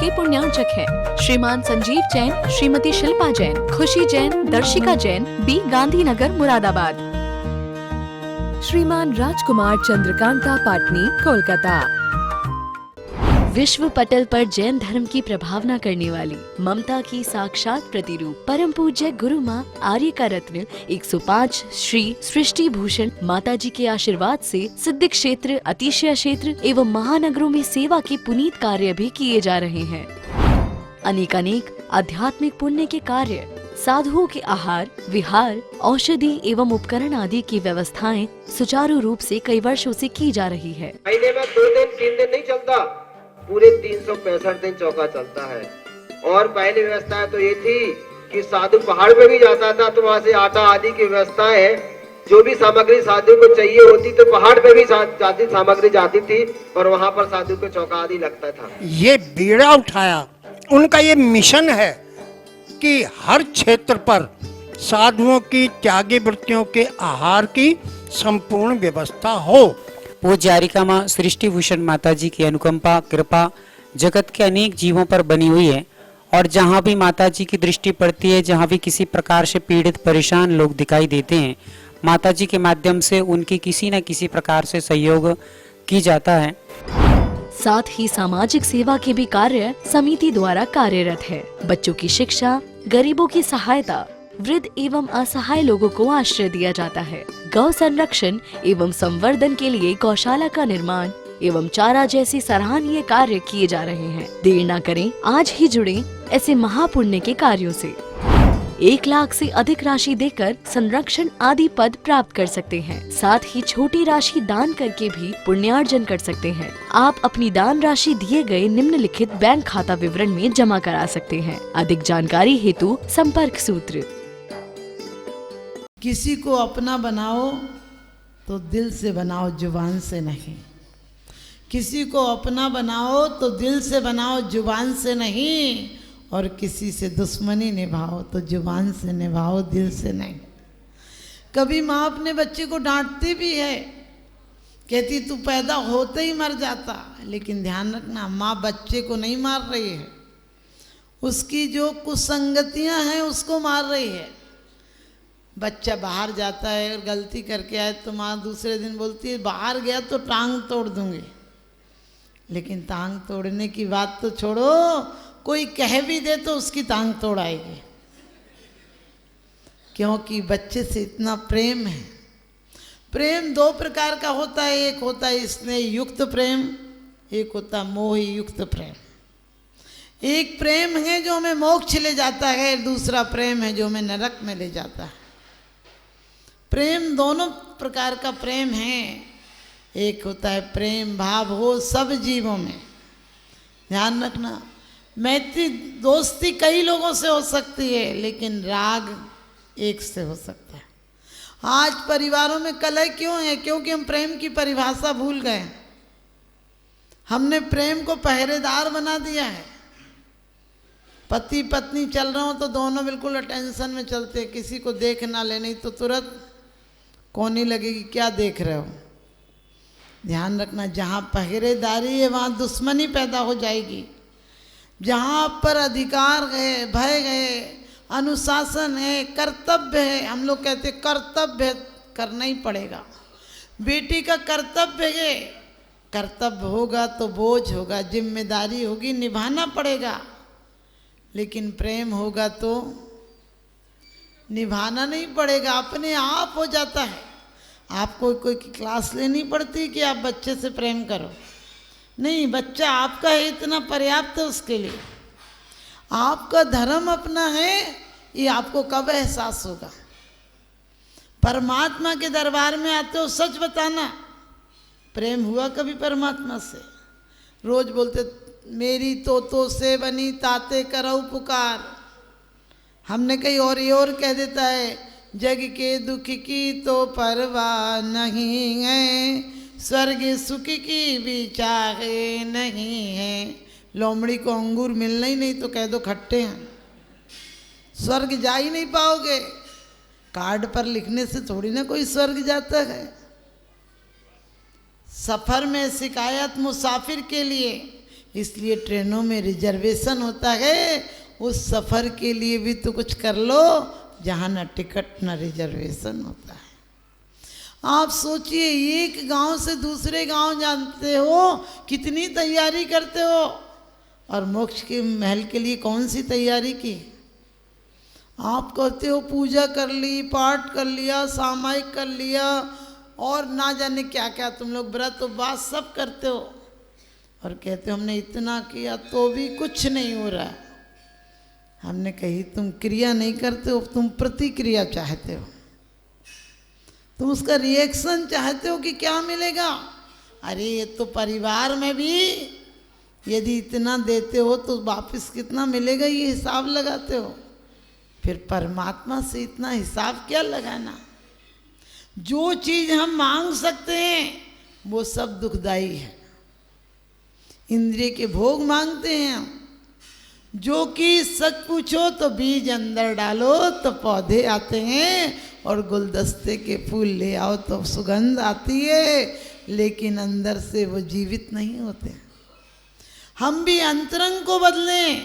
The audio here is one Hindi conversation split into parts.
के पुण्यार्चक हैं। श्रीमान संजीव जैन, श्रीमती शिल्पा जैन, खुशी जैन, दर्शिका जैन, बी गांधीनगर, मुरादाबाद। श्रीमान राजकुमार चंद्रकांता पाटनी, कोलकाता। विश्व पटल पर जैन धर्म की प्रभावना करने वाली ममता की साक्षात प्रतिरूप परम पूज्य गुरु माँ आर्य का रत्न 105 श्री सृष्टि भूषण माता जी के आशीर्वाद से सिद्ध क्षेत्र, अतिशय क्षेत्र एवं महानगरों में सेवा के पुनीत कार्य भी किए जा रहे हैं। अनेकानेक आध्यात्मिक पुण्य के कार्य, साधुओं के आहार, विहार, औषधि एवं उपकरण आदि की व्यवस्थाएं सुचारू रूप से कई वर्षों से की जा रही है। महीने में 2 दिन 3 दिन नहीं चलता, पूरे 365 दिन चौका चलता है। और पहली व्यवस्था तो ये थी कि साधु पहाड़ पे भी जाता था तो वहाँ से आटा आदि की व्यवस्था है, जो भी सामग्री साधु को चाहिए होती तो पहाड़ पे भी जाती सामग्री जाती थी और वहाँ पर साधु को चौका आदि लगता था। ये बीड़ा उठाया, उनका ये मिशन है कि हर क्षेत्र पर साधुओं की त्यागी वृत्तियों के आहार की संपूर्ण व्यवस्था हो। पूज्य आर्यिका माँ सृष्टि भूषण माता जी की अनुकंपा कृपा जगत के अनेक जीवों पर बनी हुई है और जहाँ भी माता जी की दृष्टि पड़ती है, जहाँ भी किसी प्रकार से पीड़ित परेशान लोग दिखाई देते हैं, माता जी के माध्यम से उनकी किसी न किसी प्रकार से सहयोग की जाता है। साथ ही सामाजिक सेवा के भी कार्य समिति द्वारा कार्यरत है। बच्चों की शिक्षा, गरीबों की सहायता, वृद्ध एवं असहाय लोगों को आश्रय दिया जाता है। गौ संरक्षण एवं संवर्धन के लिए गौशाला का निर्माण एवं चारा जैसी सराहनीय कार्य किए जा रहे हैं। देर न करें, आज ही जुड़ें ऐसे महापुण्य के कार्यों से। 1 लाख से अधिक राशि देकर संरक्षण आदि पद प्राप्त कर सकते हैं। साथ ही छोटी राशि दान करके भी पुण्यार्जन कर सकते हैं। आप अपनी दान राशि दिए गए निम्नलिखित बैंक खाता विवरण में जमा करा सकते हैं। अधिक जानकारी हेतु संपर्क सूत्र। किसी को अपना बनाओ तो दिल से बनाओ, जुबान से नहीं। किसी को अपना बनाओ तो दिल से बनाओ, जुबान से नहीं। और किसी से दुश्मनी निभाओ तो जुबान से निभाओ, दिल से नहीं। कभी माँ अपने बच्चे को डांटती भी है, कहती तू पैदा होते ही मर जाता। लेकिन ध्यान रखना, माँ बच्चे को नहीं मार रही है, उसकी जो कुसंगतियाँ हैं उसको मार रही है। बच्चा बाहर जाता है और गलती करके आए तो माँ दूसरे दिन बोलती है बाहर गया तो टांग तोड़ दूंगी। लेकिन टांग तोड़ने की बात तो छोड़ो, कोई कह भी दे तो उसकी टांग तोड़ आएगी, क्योंकि बच्चे से इतना प्रेम है। प्रेम 2 प्रकार का होता है, एक होता है स्नेह युक्त प्रेम, एक होता है मोह युक्त प्रेम। एक प्रेम है जो हमें मोक्ष ले जाता है, दूसरा प्रेम है जो हमें नरक में ले जाता है। प्रेम दोनों प्रकार का प्रेम है। एक होता है प्रेम भाव हो सब जीवों में, ध्यान रखना। मैत्री दोस्ती कई लोगों से हो सकती है, लेकिन राग एक से हो सकता है। आज परिवारों में कलह क्यों है? क्योंकि हम प्रेम की परिभाषा भूल गए। हमने प्रेम को पहरेदार बना दिया है। पति पत्नी चल रहे हो तो दोनों बिल्कुल अटेंशन में चलते, किसी को देख ना ले, नहीं तो तुरंत कोनी लगेगी क्या देख रहे हो। ध्यान रखना, जहाँ पहरेदारी है वहाँ दुश्मनी पैदा हो जाएगी। जहाँ आप पर अधिकार है, भय है, अनुशासन है, कर्तव्य है, हम लोग कहते कर्तव्य करना ही पड़ेगा। बेटी का कर्तव्य है, कर्तव्य होगा तो बोझ होगा, जिम्मेदारी होगी, निभाना पड़ेगा। लेकिन प्रेम होगा तो निभाना नहीं पड़ेगा, अपने आप हो जाता है। आपको कोई क्लास लेनी पड़ती कि आप बच्चे से प्रेम करो, नहीं, बच्चा आपका है, इतना पर्याप्त है उसके लिए। आपका धर्म अपना है, ये आपको कब एहसास होगा। परमात्मा के दरबार में आते हो, सच बताना, प्रेम हुआ कभी परमात्मा से? रोज बोलते मेरी तो से बनी ताते करऊ पुकार, हमने कहीं और कह देता है, जग के दुख की तो परवाह नहीं है, स्वर्ग सुख की भी चाहे नहीं है। लोमड़ी को अंगूर मिलना ही नहीं तो कह दो खट्टे हैं, स्वर्ग जा ही नहीं पाओगे। कार्ड पर लिखने से थोड़ी ना कोई स्वर्ग जाता है। सफ़र में शिकायत मुसाफिर के लिए, इसलिए ट्रेनों में रिजर्वेशन होता है। उस सफ़र के लिए भी तो कुछ कर लो जहाँ न टिकट न रिजर्वेशन होता है। आप सोचिए, एक गांव से दूसरे गांव जानते हो, कितनी तैयारी करते हो, और मोक्ष के महल के लिए कौन सी तैयारी की। आप कहते हो पूजा कर ली, पाठ कर लिया, सामायिक कर लिया, और ना जाने क्या क्या तुम लोग व्रत उपवास सब करते हो, और कहते हो हमने इतना किया तो भी कुछ नहीं हो रहा। हमने कही तुम क्रिया नहीं करते हो, तुम प्रतिक्रिया चाहते हो, तुम उसका रिएक्शन चाहते हो कि क्या मिलेगा। अरे ये तो परिवार में भी यदि इतना देते हो तो वापस कितना मिलेगा ये हिसाब लगाते हो, फिर परमात्मा से इतना हिसाब क्या लगाना। जो चीज़ हम मांग सकते हैं वो सब दुखदाई है। इंद्रिय के भोग मांगते हैं हम, जो कि सच पूछो तो बीज अंदर डालो तो पौधे आते हैं, और गुलदस्ते के फूल ले आओ तो सुगंध आती है, लेकिन अंदर से वो जीवित नहीं होते। हम भी अंतरंग को बदलें,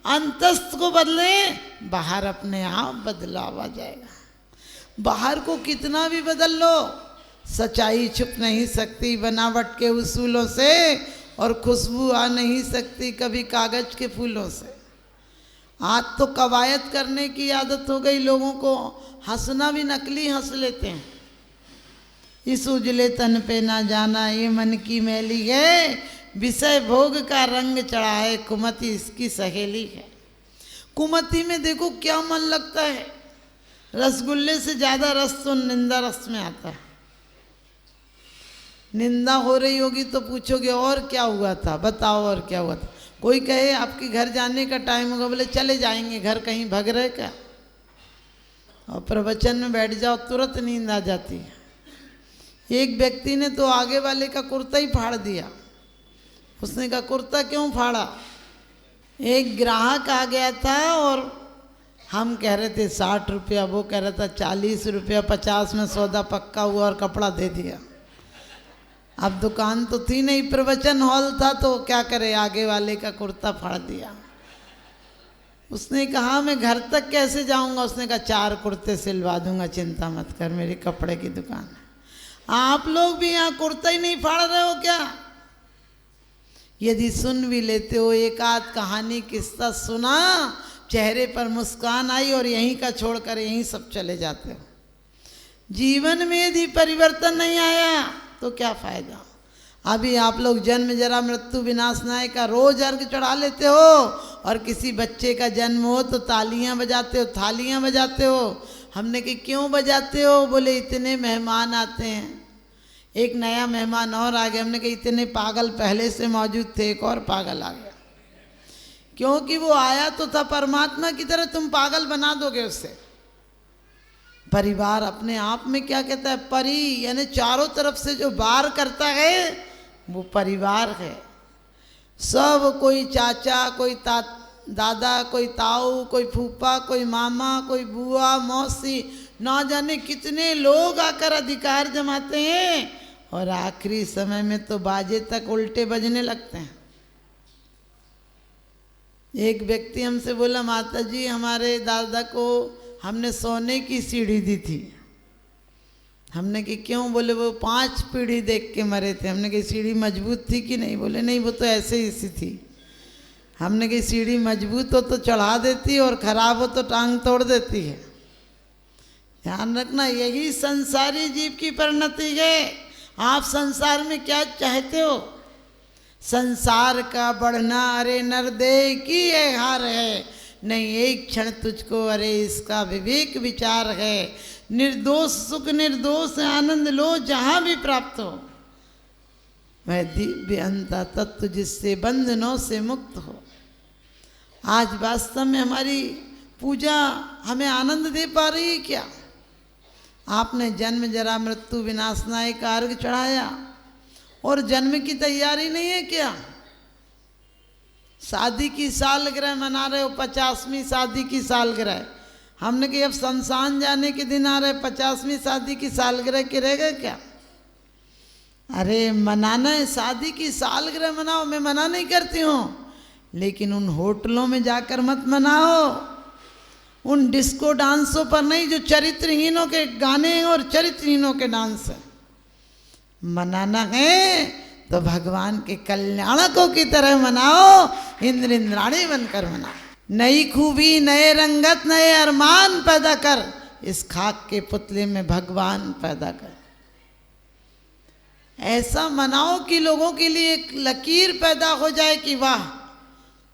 अंतस्थ को बदलें, बाहर अपने आप बदलाव आ जाएगा। बाहर को कितना भी बदल लो, सच्चाई छुप नहीं सकती बनावट के उसूलों से, और खुशबू आ नहीं सकती कभी कागज के फूलों से। आज तो कवायद करने की आदत हो गई लोगों को, हंसना भी नकली हंस लेते हैं। इस उजले तन पे ना जाना ये मन की मैली है, विषय भोग का रंग चढ़ा है, कुमति इसकी सहेली है। कुमति में देखो क्या मन लगता है, रसगुल्ले से ज़्यादा रस तो निंदा रस में आता है। निंदा हो रही होगी तो पूछोगे और क्या हुआ था, बताओ और क्या हुआ था। कोई कहे आपके घर जाने का टाइम होगा, बोले चले जाएंगे, घर कहीं भग रहे क्या। और प्रवचन में बैठ जाओ तुरंत नींद आ जाती है। एक व्यक्ति ने तो आगे वाले का कुर्ता ही फाड़ दिया। उसने कहा कुर्ता क्यों फाड़ा। एक ग्राहक आ गया था और हम कह रहे थे 60 रुपया, वो कह रहा था 40 रुपया, 50 में सौदा पक्का हुआ और कपड़ा दे दिया। अब दुकान तो थी नहीं, प्रवचन हॉल था, तो क्या करे, आगे वाले का कुर्ता फाड़ दिया। उसने कहा मैं घर तक कैसे जाऊंगा। उसने कहा 4 कुर्ते सिलवा दूंगा, चिंता मत कर, मेरी कपड़े की दुकान है। आप लोग भी यहाँ कुर्ता ही नहीं फाड़ रहे हो क्या। यदि सुन भी लेते हो, एक आध कहानी किस्सा सुना, चेहरे पर मुस्कान आई और यहीं का छोड़कर यहीं सब चले जाते हो। जीवन में यदि परिवर्तन नहीं आया तो क्या फायदा। अभी आप लोग जन्म जरा मृत्यु विनाश नाय का रोज अर्घ चढ़ा लेते हो, और किसी बच्चे का जन्म हो तो तालियां बजाते हो, थालियां बजाते हो। हमने कि क्यों बजाते हो, बोले इतने मेहमान आते हैं। एक नया मेहमान और आ गया, हमने कहा इतने पागल पहले से मौजूद थे, एक और पागल आ गया। क्योंकि वो आया तो था परमात्मा की तरह, तुम पागल बना दोगे उससे। परिवार अपने आप में क्या कहता है, परि यानी चारों तरफ से जो वार करता है वो परिवार है। सब कोई चाचा, कोई दादा, कोई ताऊ, कोई फूफा, कोई मामा, कोई बुआ, मौसी, ना जाने कितने लोग आकर अधिकार जमाते हैं, और आखिरी समय में तो बाजे तक उल्टे बजने लगते हैं। एक व्यक्ति हमसे बोला माता जी हमारे दादा को हमने सोने की सीढ़ी दी थी। हमने कि क्यों, बोले वो 5 पीढ़ी देख के मरे थे। हमने कही सीढ़ी मजबूत थी कि नहीं, बोले नहीं वो तो ऐसे ही सी थी। हमने कही सीढ़ी मजबूत हो तो चढ़ा देती और खराब हो तो टांग तोड़ देती है। ध्यान रखना, यही संसारी जीव की परिणति है। आप संसार में क्या चाहते हो, संसार का बढ़ना, अरे नरदेह की ये हार है, नहीं एक क्षण तुझको, अरे इसका विवेक विचार है। निर्दोष सुख, निर्दोष आनंद लो जहाँ भी प्राप्त हो। वह दिव्य अंता तत्व जिससे बंधनों से मुक्त हो। आज वास्तव में हमारी पूजा हमें आनंद दे पा रही है क्या। आपने जन्म जरा मृत्यु विनाशनाय का अर्घ चढ़ाया और जन्म की तैयारी नहीं है क्या। शादी की सालगिरह मना रहे हो, 50वीं शादी की सालगिरह। हमने कि अब शमशान जाने के दिन आ रहे, 50वीं शादी की सालगिरह के रहेगा क्या। अरे मनाना है, शादी की सालगिरह मनाओ, मैं मना नहीं करती हूँ, लेकिन उन होटलों में जाकर मत मनाओ, उन डिस्को डांसों पर नहीं जो चरित्रहीनों के गाने हैं और चरित्रहीनों के डांस हैं। मनाना है तो भगवान के कल्याणकों की तरह मनाओ, इंद्र इंद्राणी बनकर मनाओ। नई खूबी, नए रंगत, नए अरमान पैदा कर, इस खाक के पुतले में भगवान पैदा कर। ऐसा मनाओ कि लोगों के लिए एक लकीर पैदा हो जाए कि वाह,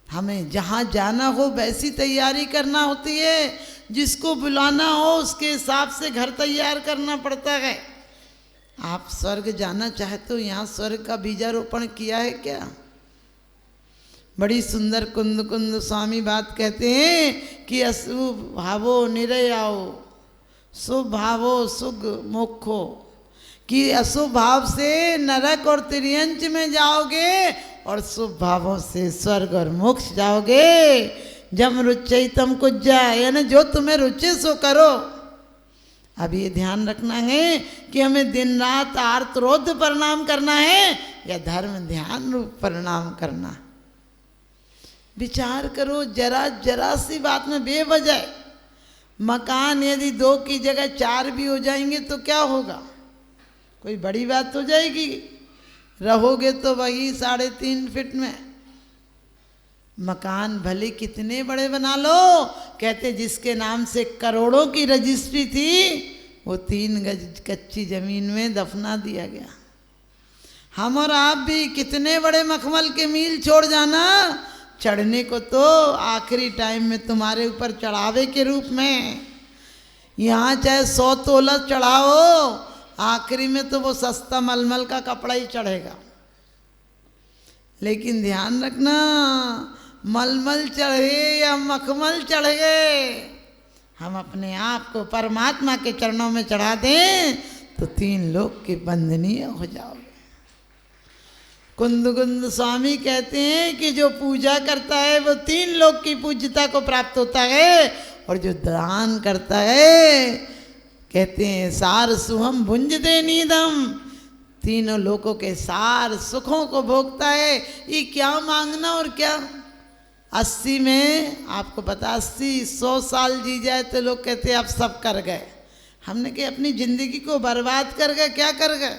हमें जहाँ जाना हो वैसी तैयारी करना होती है, जिसको बुलाना हो उसके हिसाब से घर तैयार करना पड़ता है। आप स्वर्ग जाना चाहते हो, यहाँ स्वर्ग का बीजारोपण किया है क्या? बड़ी सुंदर कुंद कुंद स्वामी बात कहते हैं कि अशुभ भावो निरयाओ, शुभ भावो सुख मोक्षो, कि अशुभ भाव से नरक और तिर्यंच में जाओगे और शुभ भावों से स्वर्ग और मोक्ष जाओगे। जम रुचि तम कुज्जा, यानी जो तुम्हें रुचि सो करो। अब ये ध्यान रखना है कि हमें दिन रात आर्तरोध प्रणाम करना है या धर्म ध्यान रूप प्रणाम करना। विचार करो, जरा जरा सी बात में बेवजह मकान यदि 2 की जगह 4 भी हो जाएंगे तो क्या होगा? कोई बड़ी बात हो जाएगी? रहोगे तो वही 3.5 फीट में। मकान भले कितने बड़े बना लो, कहते जिसके नाम से करोड़ों की रजिस्ट्री थी वो 3 गज कच्ची जमीन में दफना दिया गया। हम और आप भी कितने बड़े मखमल के मील छोड़ जाना, चढ़ने को तो आखिरी टाइम में तुम्हारे ऊपर चढ़ावे के रूप में, यहाँ चाहे 100 तोला चढ़ाओ, आखिरी में तो वो सस्ता मलमल का कपड़ा ही चढ़ेगा। लेकिन ध्यान रखना, मलमल चढ़े या मखमल चढ़े, हम अपने आप को परमात्मा के चरणों में चढ़ा दें तो 3 लोक के बंधनीय हो जाओगे। कुंद कुंद स्वामी कहते हैं कि जो पूजा करता है वो 3 लोक की पूज्यता को प्राप्त होता है, और जो दान करता है, कहते हैं सार सुहम भुंज दे नीदम, 3 लोकों के सार सुखों को भोगता है। ये क्या मांगना और क्या। 80 में आपको पता 80-100 साल जी जाए तो लोग कहते हैं आप सब कर गए। हमने कहा अपनी जिंदगी को बर्बाद कर गए, क्या कर गए।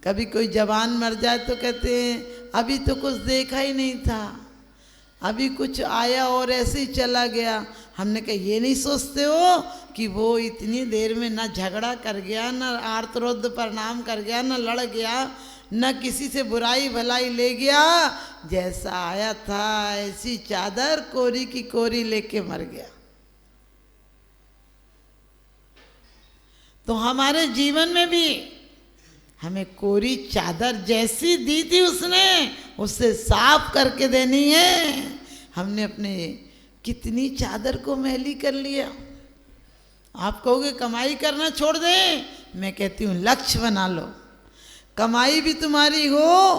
कभी कोई जवान मर जाए तो कहते हैं अभी तो कुछ देखा ही नहीं था, अभी कुछ आया और ऐसे ही चला गया। हमने कहा ये नहीं सोचते हो कि वो इतनी देर में ना झगड़ा कर गया, ना आर्तरोध प्रणाम कर गया, ना लड़ गया, न किसी से बुराई भलाई ले गया, जैसा आया था ऐसी चादर कोरी की कोरी लेके मर गया। तो हमारे जीवन में भी हमें कोरी चादर जैसी दी थी उसने, उससे साफ करके देनी है। हमने अपने कितनी चादर को मैली कर लिया। आप कहोगे कमाई करना छोड़ दें, मैं कहती हूँ लक्ष्य बना लो। कमाई भी तुम्हारी हो,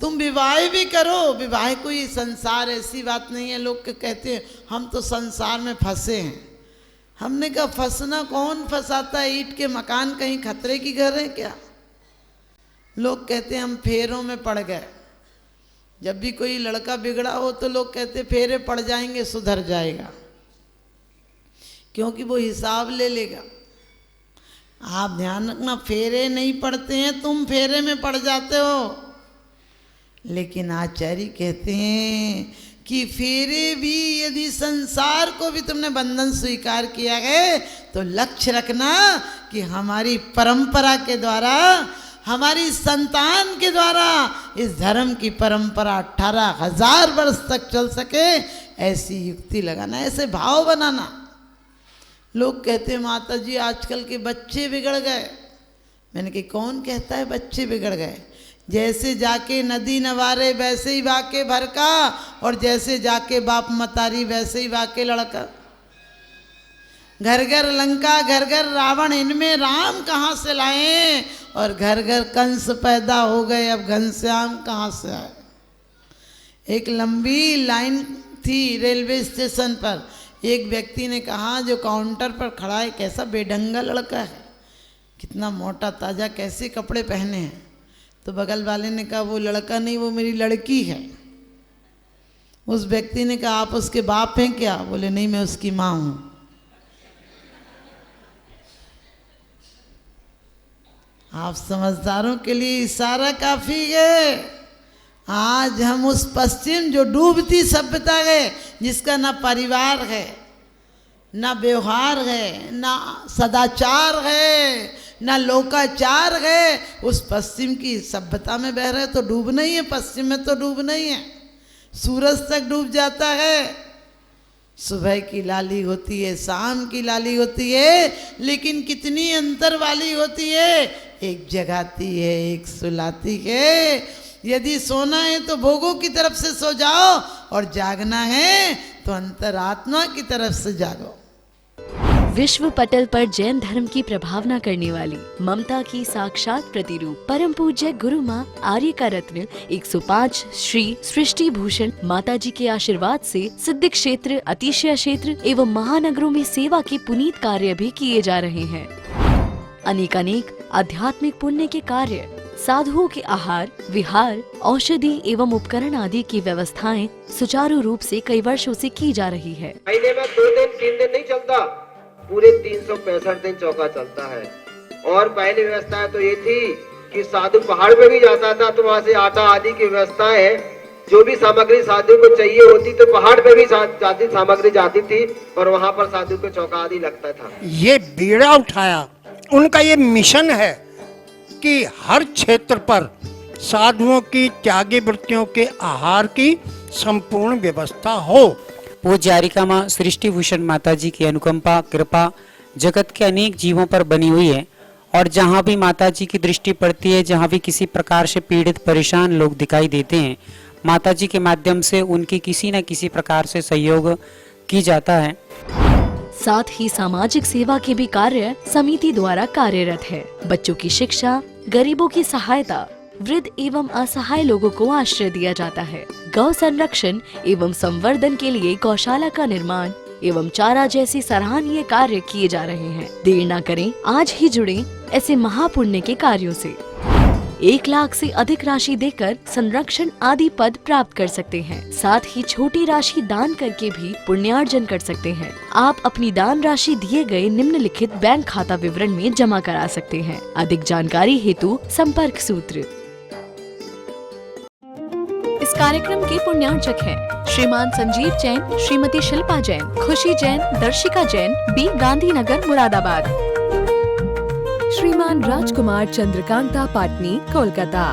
तुम विवाह भी करो। विवाह कोई संसार ऐसी बात नहीं है। लोग कहते हैं हम तो संसार में फंसे हैं। हमने कहा फंसना कौन फंसाता है, ईंट के मकान कहीं खतरे की घर है क्या। लोग कहते हैं हम फेरों में पड़ गए। जब भी कोई लड़का बिगड़ा हो तो लोग कहते फेरे पड़ जाएंगे, सुधर जाएगा, क्योंकि वो हिसाब ले लेगा। आप ध्यान रखना, फेरे नहीं पड़ते हैं, तुम फेरे में पड़ जाते हो। लेकिन आचार्य कहते हैं कि फेरे भी यदि संसार को भी तुमने बंधन स्वीकार किया है तो लक्ष्य रखना कि हमारी परंपरा के द्वारा, हमारी संतान के द्वारा इस धर्म की परंपरा 18,000 वर्ष तक चल सके, ऐसी युक्ति लगाना, ऐसे भाव बनाना। लोग कहते हैं माता जी आजकल के बच्चे बिगड़ गए। मैंने कहा कौन कहता है बच्चे बिगड़ गए। जैसे जाके नदी नवारे वैसे ही वाके भर का, और जैसे जाके बाप मतारी वैसे ही वाके लड़का। घर घर लंका, घर घर रावण, इनमें राम कहाँ से लाए, और घर घर कंस पैदा हो गए, अब घनश्याम कहाँ से आए। एक लंबी लाइन थी रेलवे स्टेशन पर। एक व्यक्ति ने कहा जो काउंटर पर खड़ा है कैसा बेढंगा लड़का है, कितना मोटा ताजा कैसे कपड़े पहने हैं। तो बगल वाले ने कहा वो लड़का नहीं, वो मेरी लड़की है। उस व्यक्ति ने कहा आप उसके बाप हैं क्या? बोले नहीं, मैं उसकी माँ हूं। आप समझदारों के लिए इशारा काफी है। आज हम उस पश्चिम जो डूबती सभ्यता है, जिसका ना परिवार है, ना व्यवहार है, ना सदाचार है, ना लोकाचार है, उस पश्चिम की सभ्यता में बह रहे तो डूबना ही है। पश्चिम में तो डूबना ही है। सूरज तक डूब जाता है। सुबह की लाली होती है, शाम की लाली होती है, लेकिन कितनी अंतर वाली होती है। एक जगाती है, एक सुलाती है। यदि सोना है तो भोगों की तरफ से सो जाओ, और जागना है तो अंतरात्मा की तरफ से जागो। विश्व पटल पर जैन धर्म की प्रभावना करने वाली ममता की साक्षात प्रतिरूप परम पूज्य गुरु माँ आर्य का रत्न 105 श्री सृष्टि भूषण माता जी के आशीर्वाद से सिद्ध क्षेत्र, अतिशय क्षेत्र एवं महानगरों में सेवा के पुनीत कार्य भी किए जा रहे हैं। अनेक आध्यात्मिक पुण्य के कार्य, साधुओं के आहार, विहार, औषधि एवं उपकरण आदि की व्यवस्थाएं सुचारू रूप से कई वर्षों से की जा रही है। महीने में 2 दिन 3 दिन नहीं चलता, पूरे 365 दिन चौका चलता है। और पहली व्यवस्था तो ये थी कि साधु पहाड़ पे भी जाता था तो वहाँ से आटा आदि की व्यवस्था है। जो भी सामग्री साधु को चाहिए होती तो पहाड़ पे भी जाती सामग्री जाती थी, और वहाँ पर साधु को चौका आदि लगता था। ये बीड़ा उठाया, उनका ये मिशन है कि हर क्षेत्र पर साधुओं की त्यागी वृत्तियों के आहार की संपूर्ण व्यवस्था हो। पूज्य आरिका माँ सृष्टि भूषण माता जी की अनुकंपा कृपा जगत के अनेक जीवों पर बनी हुई है, और जहाँ भी माता जी की दृष्टि पड़ती है, जहाँ भी किसी प्रकार से पीड़ित परेशान लोग दिखाई देते हैं, माता जी के माध्यम से उनकी किसी न किसी प्रकार से सहयोग की जाता है। साथ ही सामाजिक सेवा के भी कार्य समिति द्वारा कार्यरत है। बच्चों की शिक्षा, गरीबों की सहायता, वृद्ध एवं असहाय लोगों को आश्रय दिया जाता है। गौ संरक्षण एवं संवर्धन के लिए गौशाला का निर्माण एवं चारा जैसे सराहनीय कार्य किए जा रहे हैं। देर न करें, आज ही जुड़ें ऐसे महापुण्य के कार्यों से। 1 लाख से अधिक राशि देकर संरक्षण आदि पद प्राप्त कर सकते हैं। साथ ही छोटी राशि दान करके भी पुण्यार्जन कर सकते हैं। आप अपनी दान राशि दिए गए निम्नलिखित बैंक खाता विवरण में जमा करा सकते हैं। अधिक जानकारी हेतु संपर्क सूत्र। इस कार्यक्रम के पुण्यार्चक हैं श्रीमान संजीव जैन, श्रीमती शिल्पा जैन, खुशी जैन, दर्शिका जैन, बी गांधीनगर, मुरादाबाद। श्रीमान राजकुमार चंद्रकांता पाटनी, कोलकाता।